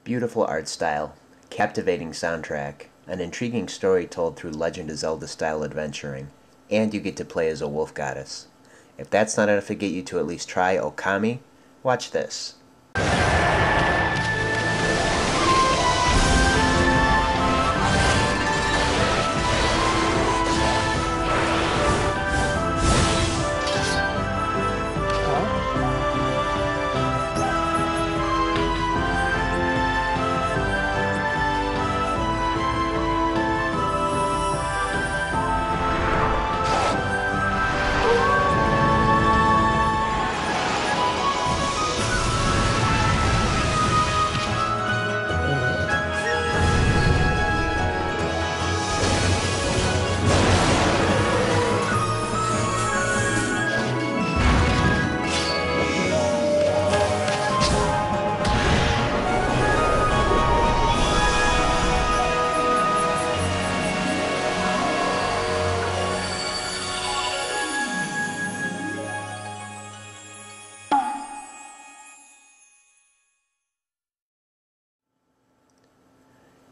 Beautiful art style, captivating soundtrack, an intriguing story told through Legend of Zelda-style adventuring, and you get to play as a wolf goddess. If that's not enough to get you to at least try Okami, watch this.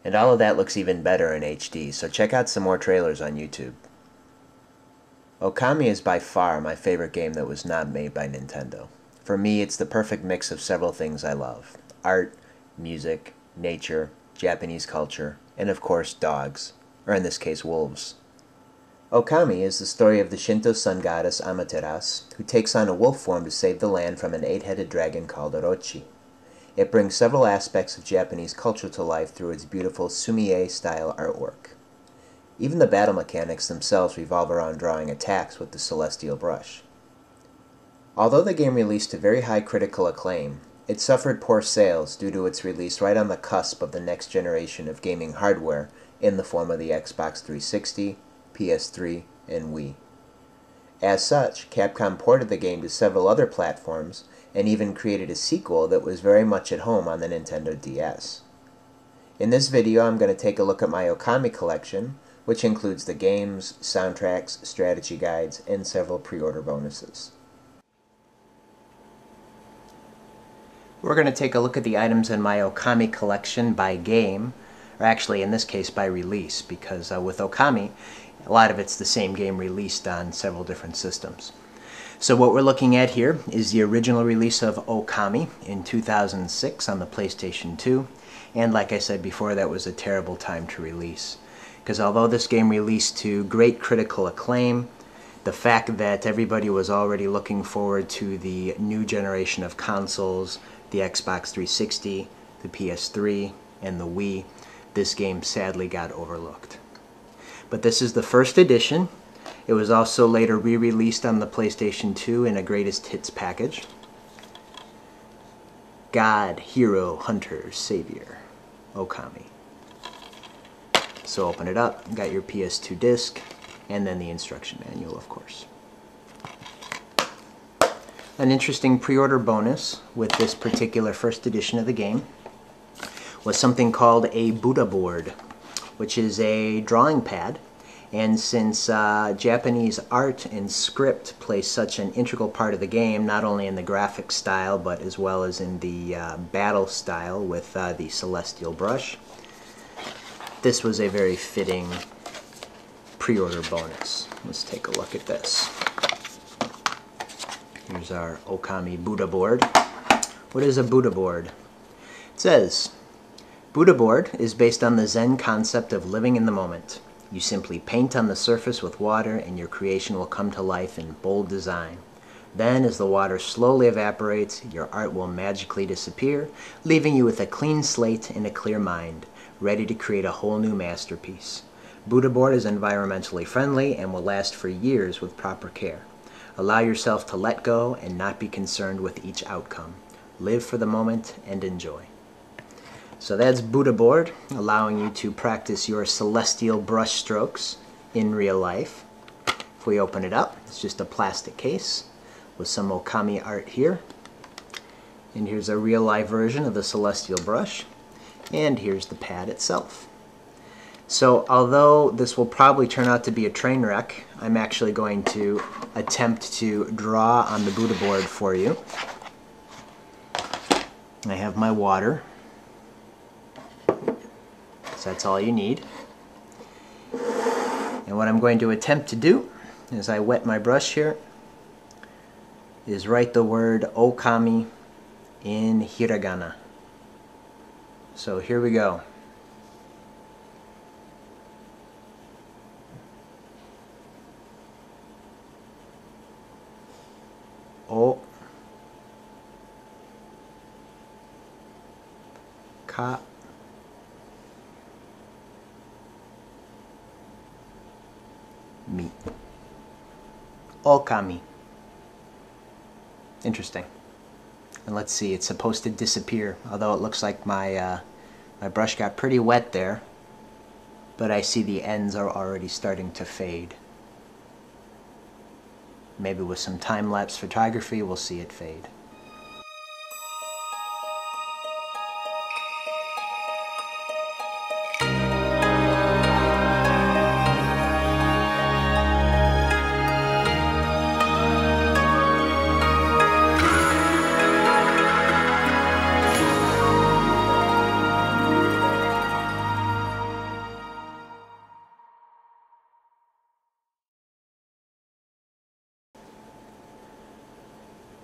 And all of that looks even better in HD, so check out some more trailers on YouTube. Okami is by far my favorite game that was not made by Nintendo. For me, it's the perfect mix of several things I love: art, music, nature, Japanese culture, and of course dogs, or in this case wolves. Okami is the story of the Shinto sun goddess Amaterasu, who takes on a wolf form to save the land from an 8-headed dragon called Orochi. It brings several aspects of Japanese culture to life through its beautiful sumi-e style artwork. Even the battle mechanics themselves revolve around drawing attacks with the celestial brush. Although the game released to very high critical acclaim, it suffered poor sales due to its release right on the cusp of the next generation of gaming hardware in the form of the Xbox 360, PS3, and Wii. As such, Capcom ported the game to several other platforms and even created a sequel that was very much at home on the Nintendo DS. In this video, I'm going to take a look at my Okami Collection, which includes the games, soundtracks, strategy guides, and several pre-order bonuses. We're going to take a look at the items in my Okami Collection by game, or actually in this case by release, because with Okami, a lot of it's the same game released on several different systems. So what we're looking at here is the original release of Okami in 2006 on the PlayStation 2, and like I said before, that was a terrible time to release, because although this game released to great critical acclaim, the fact that everybody was already looking forward to the new generation of consoles, the Xbox 360, the PS3, and the Wii, this game sadly got overlooked. But this is the first edition. It was also later re-released on the PlayStation 2 in a Greatest Hits package. God, Hero, Hunter, Savior, Okami. So open it up, got your PS2 disc, and then the instruction manual, of course. An interesting pre-order bonus with this particular first edition of the game was something called a Buddha board, which is a drawing pad. And since Japanese art and script play such an integral part of the game, not only in the graphic style, but as well as in the battle style with the celestial brush, this was a very fitting pre-order bonus. Let's take a look at this. Here's our Okami Buddha board. What is a Buddha board? It says, Buddha board is based on the Zen concept of living in the moment. You simply paint on the surface with water and your creation will come to life in bold design. Then, as the water slowly evaporates, your art will magically disappear, leaving you with a clean slate and a clear mind, ready to create a whole new masterpiece. Buddha board is environmentally friendly and will last for years with proper care. Allow yourself to let go and not be concerned with each outcome. Live for the moment and enjoy. So that's Buddha board, allowing you to practice your celestial brush strokes in real life. If we open it up, it's just a plastic case with some Okami art here. And here's a real life version of the celestial brush. And here's the pad itself. So although this will probably turn out to be a train wreck, I'm actually going to attempt to draw on the Buddha board for you. I have my water. that's all you need. And what I'm going to attempt to do, as I wet my brush here, is write the word Okami in hiragana. So here we go. O ka mi. Okami. Interesting. And let's see, it's supposed to disappear, although it looks like my my brush got pretty wet there, but I see the ends are already starting to fade. Maybe with some time-lapse photography we'll see it fade.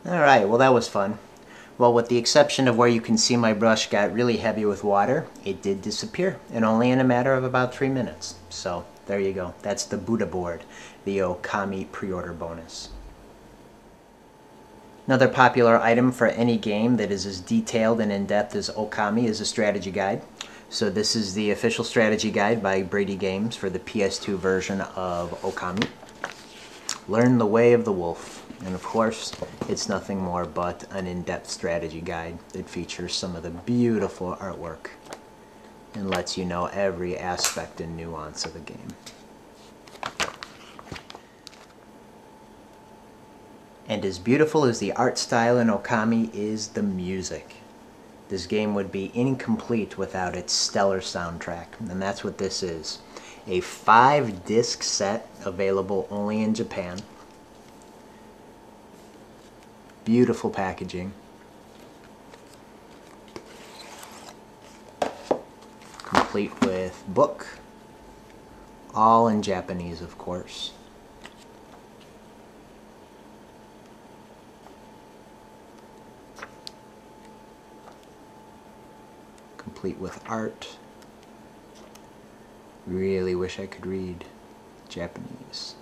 Alright, well that was fun. Well, with the exception of where you can see my brush got really heavy with water, it did disappear, and only in a matter of about 3 minutes. So, there you go. That's the Buddha board, the Okami pre-order bonus. Another popular item for any game that is as detailed and in-depth as Okami is a strategy guide. So this is the official strategy guide by Brady Games for the PS2 version of Okami. Learn the way of the wolf. And of course, it's nothing more but an in-depth strategy guide that features some of the beautiful artwork and lets you know every aspect and nuance of the game. And as beautiful as the art style in Okami is the music. This game would be incomplete without its stellar soundtrack, and that's what this is. A 5-disc set available only in Japan. Beautiful packaging. Complete with book. All in Japanese, of course. Complete with art. Really wish I could read Japanese.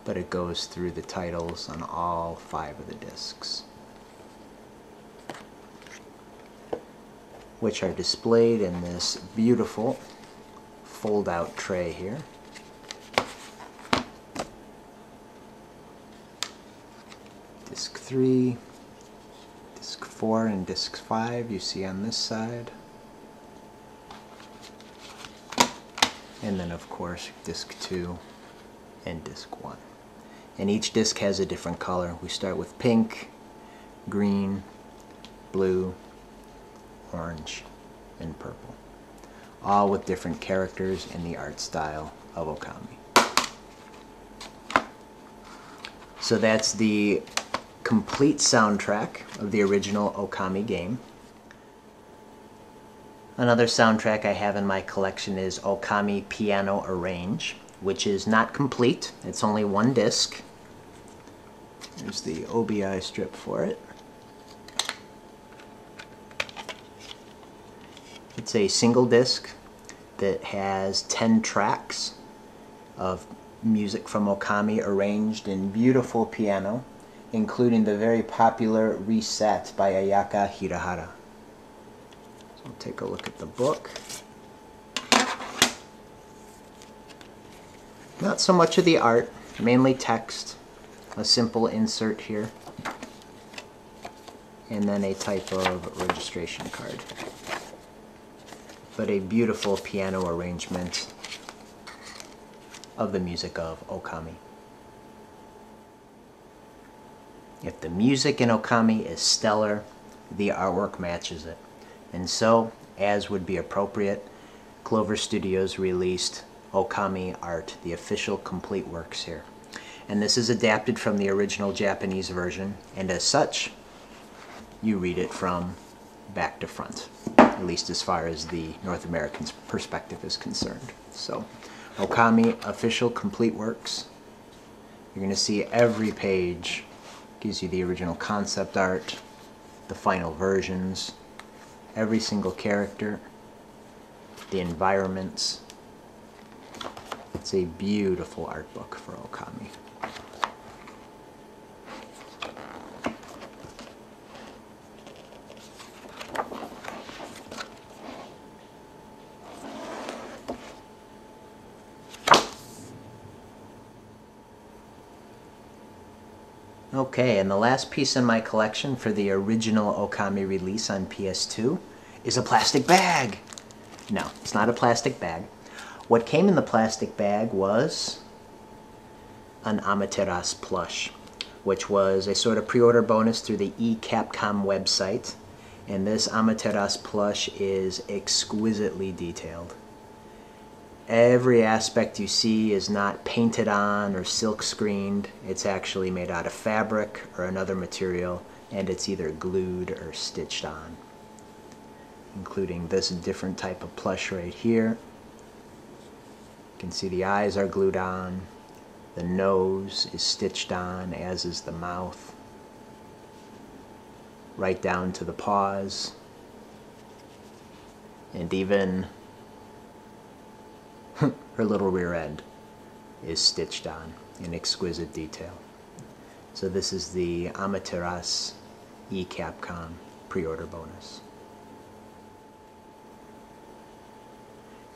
But it goes through the titles on all 5 of the discs, which are displayed in this beautiful fold-out tray here. Disc 3, Disc 4, and Disc 5 you see on this side. And then of course Disc 2 and Disc 1. And each disc has a different color. We start with pink, green, blue, orange, and purple. All with different characters in the art style of Okami. So that's the complete soundtrack of the original Okami game. Another soundtrack I have in my collection is Okami Piano Arrange, which is not complete. It's only 1 disc. There's the OBI strip for it. It's a single disc that has 10 tracks of music from Okami arranged in beautiful piano, including the very popular Reset by Ayaka Hirahara. So we'll take a look at the book. Not so much of the art, mainly text, a simple insert here, and then a type of registration card. But a beautiful piano arrangement of the music of Okami. If the music in Okami is stellar, the artwork matches it. And so, as would be appropriate, Clover Studios released Okami Art, the official complete works here. And this is adapted from the original Japanese version, and as such, you read it from back to front. at least as far as the North American perspective is concerned. So, Okami Official Complete Works. You're going to see every page gives you the original concept art, the final versions, every single character, the environments. It's a beautiful art book for Okami. Okay, and the last piece in my collection for the original Okami release on PS2 is a plastic bag. No, it's not a plastic bag. What came in the plastic bag was an Amaterasu plush, which was a sort of pre-order bonus through the e-Capcom website. And this Amaterasu plush is exquisitely detailed. Every aspect you see is not painted on or silk screened. It's actually made out of fabric or another material, and it's either glued or stitched on, including this different type of plush right here. You can see the eyes are glued on, the nose is stitched on, as is the mouth, right down to the paws, and even her little rear end is stitched on in exquisite detail. So this is the Amaterasu e-Capcom pre-order bonus.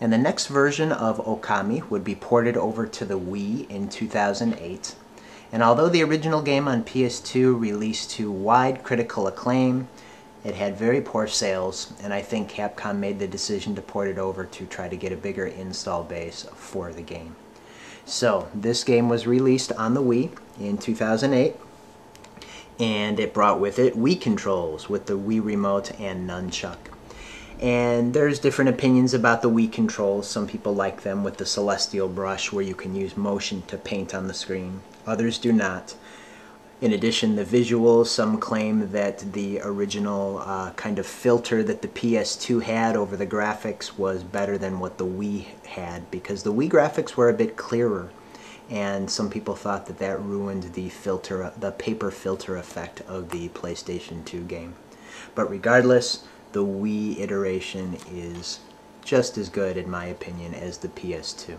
And the next version of Okami would be ported over to the Wii in 2008. And although the original game on PS2 released to wide critical acclaim, it had very poor sales, and I think Capcom made the decision to port it over to try to get a bigger install base for the game. So this game was released on the Wii in 2008, and it brought with it Wii controls with the Wii Remote and Nunchuck. And there's different opinions about the Wii controls. Some people like them with the celestial brush where you can use motion to paint on the screen. Others do not. In addition, the visuals, some claim that the original kind of filter that the PS2 had over the graphics was better than what the Wii had, because the Wii graphics were a bit clearer, and some people thought that that ruined the filter, the paper filter effect of the PlayStation 2 game. But regardless, the Wii iteration is just as good, in my opinion, as the PS2.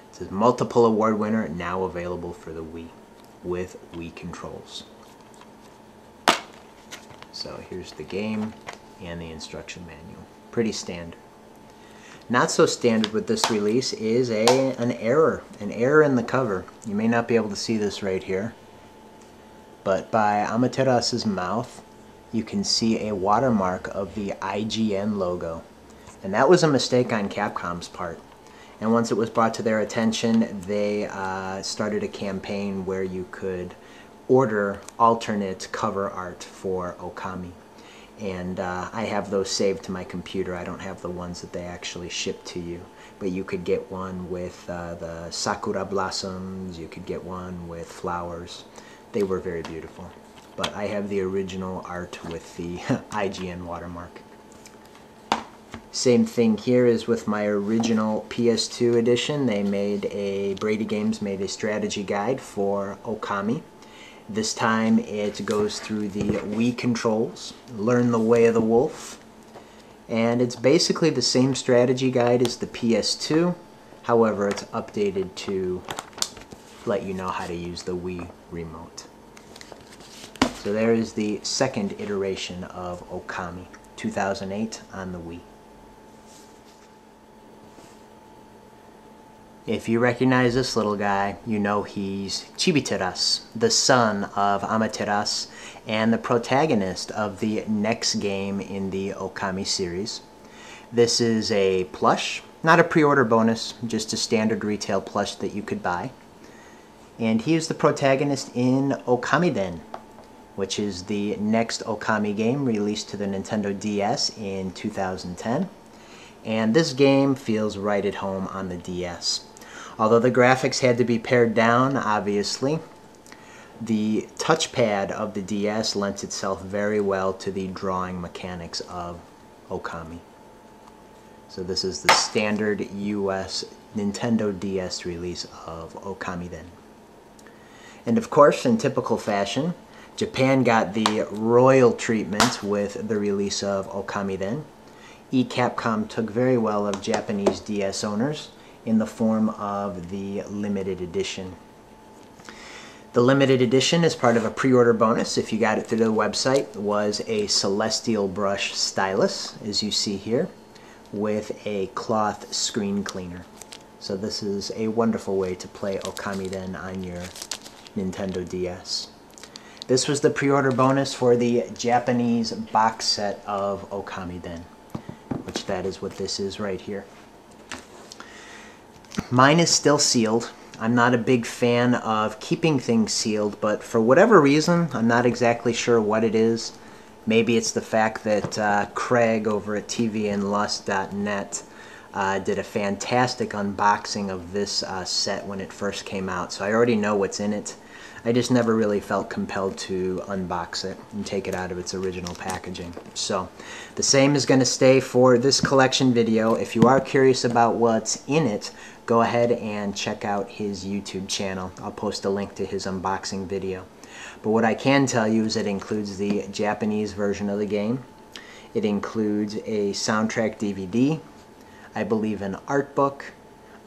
It's a multiple award winner, now available for the Wii, with Wii controls. So here's the game and the instruction manual. Pretty standard. Not so standard with this release is an error in the cover. You may not be able to see this right here, but by Amaterasu's mouth you can see a watermark of the IGN logo, and that was a mistake on Capcom's part. And once it was brought to their attention, they started a campaign where you could order alternate cover art for Okami. And I have those saved to my computer. I don't have the ones that they actually ship to you. But you could get one with the sakura blossoms, you could get one with flowers. They were very beautiful. But I have the original art with the IGN watermark. Same thing here as with my original PS2 edition. Brady Games made a strategy guide for Okami. This time it goes through the Wii controls, learn the way of the wolf, and it's basically the same strategy guide as the PS2. However, it's updated to let you know how to use the Wii remote. So there is the second iteration of Okami, 2008 on the Wii. If you recognize this little guy, you know he's Chibiteras, the son of Amaterasu and the protagonist of the next game in the Okami series. This is a plush, not a pre-order bonus, just a standard retail plush that you could buy. And he is the protagonist in Okamiden, which is the next Okami game released to the Nintendo DS in 2010. And this game feels right at home on the DS. Although the graphics had to be pared down, obviously, the touchpad of the DS lent itself very well to the drawing mechanics of Okami. So this is the standard US Nintendo DS release of Okamiden. And of course, in typical fashion, Japan got the royal treatment with the release of Okamiden. e-Capcom took very well of Japanese DS owners in the form of the limited edition. The limited edition, as part of a pre-order bonus, if you got it through the website, was a celestial brush stylus, as you see here, with a cloth screen cleaner. So this is a wonderful way to play Okamiden on your Nintendo DS. This was the pre-order bonus for the Japanese box set of Okamiden, which that is what this is right here. Mine is still sealed. I'm not a big fan of keeping things sealed, but for whatever reason, I'm not exactly sure what it is. Maybe it's the fact that Craig over at tvandlust.net did a fantastic unboxing of this set when it first came out, so I already know what's in it. I just never really felt compelled to unbox it and take it out of its original packaging. So the same is going to stay for this collection video. If you are curious about what's in it, go ahead and check out his YouTube channel. I'll post a link to his unboxing video. But what I can tell you is it includes the Japanese version of the game. It includes a soundtrack DVD, I believe an art book,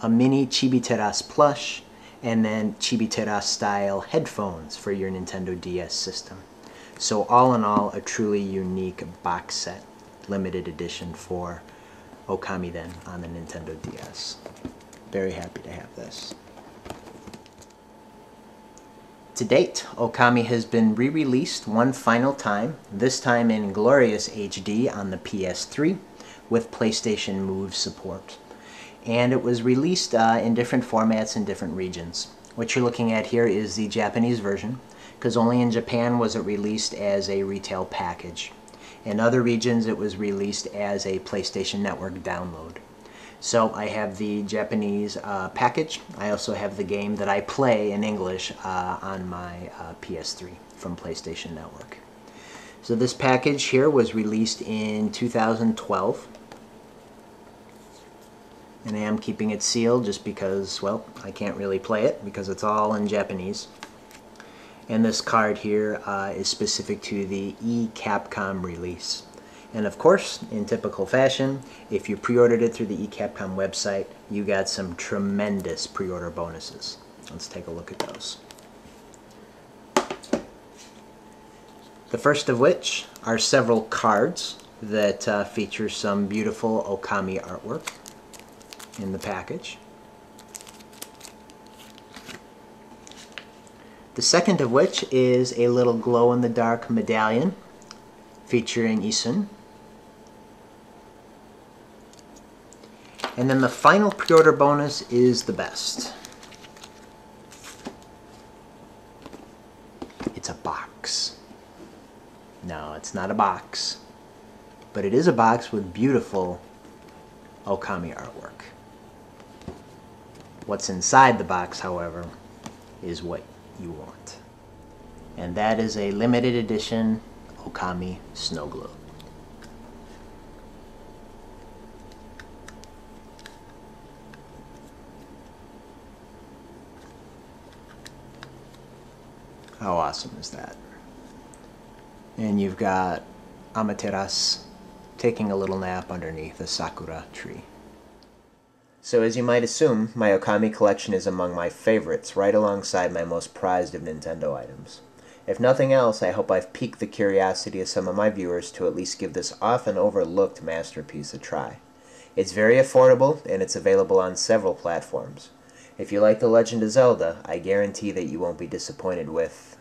a mini Chibi-Teras plush, and then Chibi-Teras-style headphones for your Nintendo DS system. So all in all, a truly unique box set, limited edition for Okamiden on the Nintendo DS. Very happy to have this. To date, Okami has been re-released one final time, this time in glorious HD on the PS3 with PlayStation Move support. And it was released in different formats in different regions. What you're looking at here is the Japanese version, because only in Japan was it released as a retail package. In other regions it was released as a PlayStation Network download. So I have the Japanese package. I also have the game that I play in English on my PS3 from PlayStation Network. So this package here was released in 2012. And I am keeping it sealed just because, well, I can't really play it because it's all in Japanese. And this card here is specific to the e-Capcom release. And of course, in typical fashion, if you pre-ordered it through the e-Capcom website, you got some tremendous pre-order bonuses. Let's take a look at those. The first of which are several cards that feature some beautiful Okami artwork in the package. The second of which is a little glow-in-the-dark medallion featuring Isun. And then the final pre-order bonus is the best. It's a box. No, it's not a box. But it is a box with beautiful Okami artwork. What's inside the box, however, is what you want. And that is a limited edition Okami snow globe. How awesome is that? And you've got Amaterasu taking a little nap underneath a sakura tree. So as you might assume, my Okami collection is among my favorites, right alongside my most prized of Nintendo items. If nothing else, I hope I've piqued the curiosity of some of my viewers to at least give this often overlooked masterpiece a try. It's very affordable, and it's available on several platforms. If you like The Legend of Zelda, I guarantee that you won't be disappointed with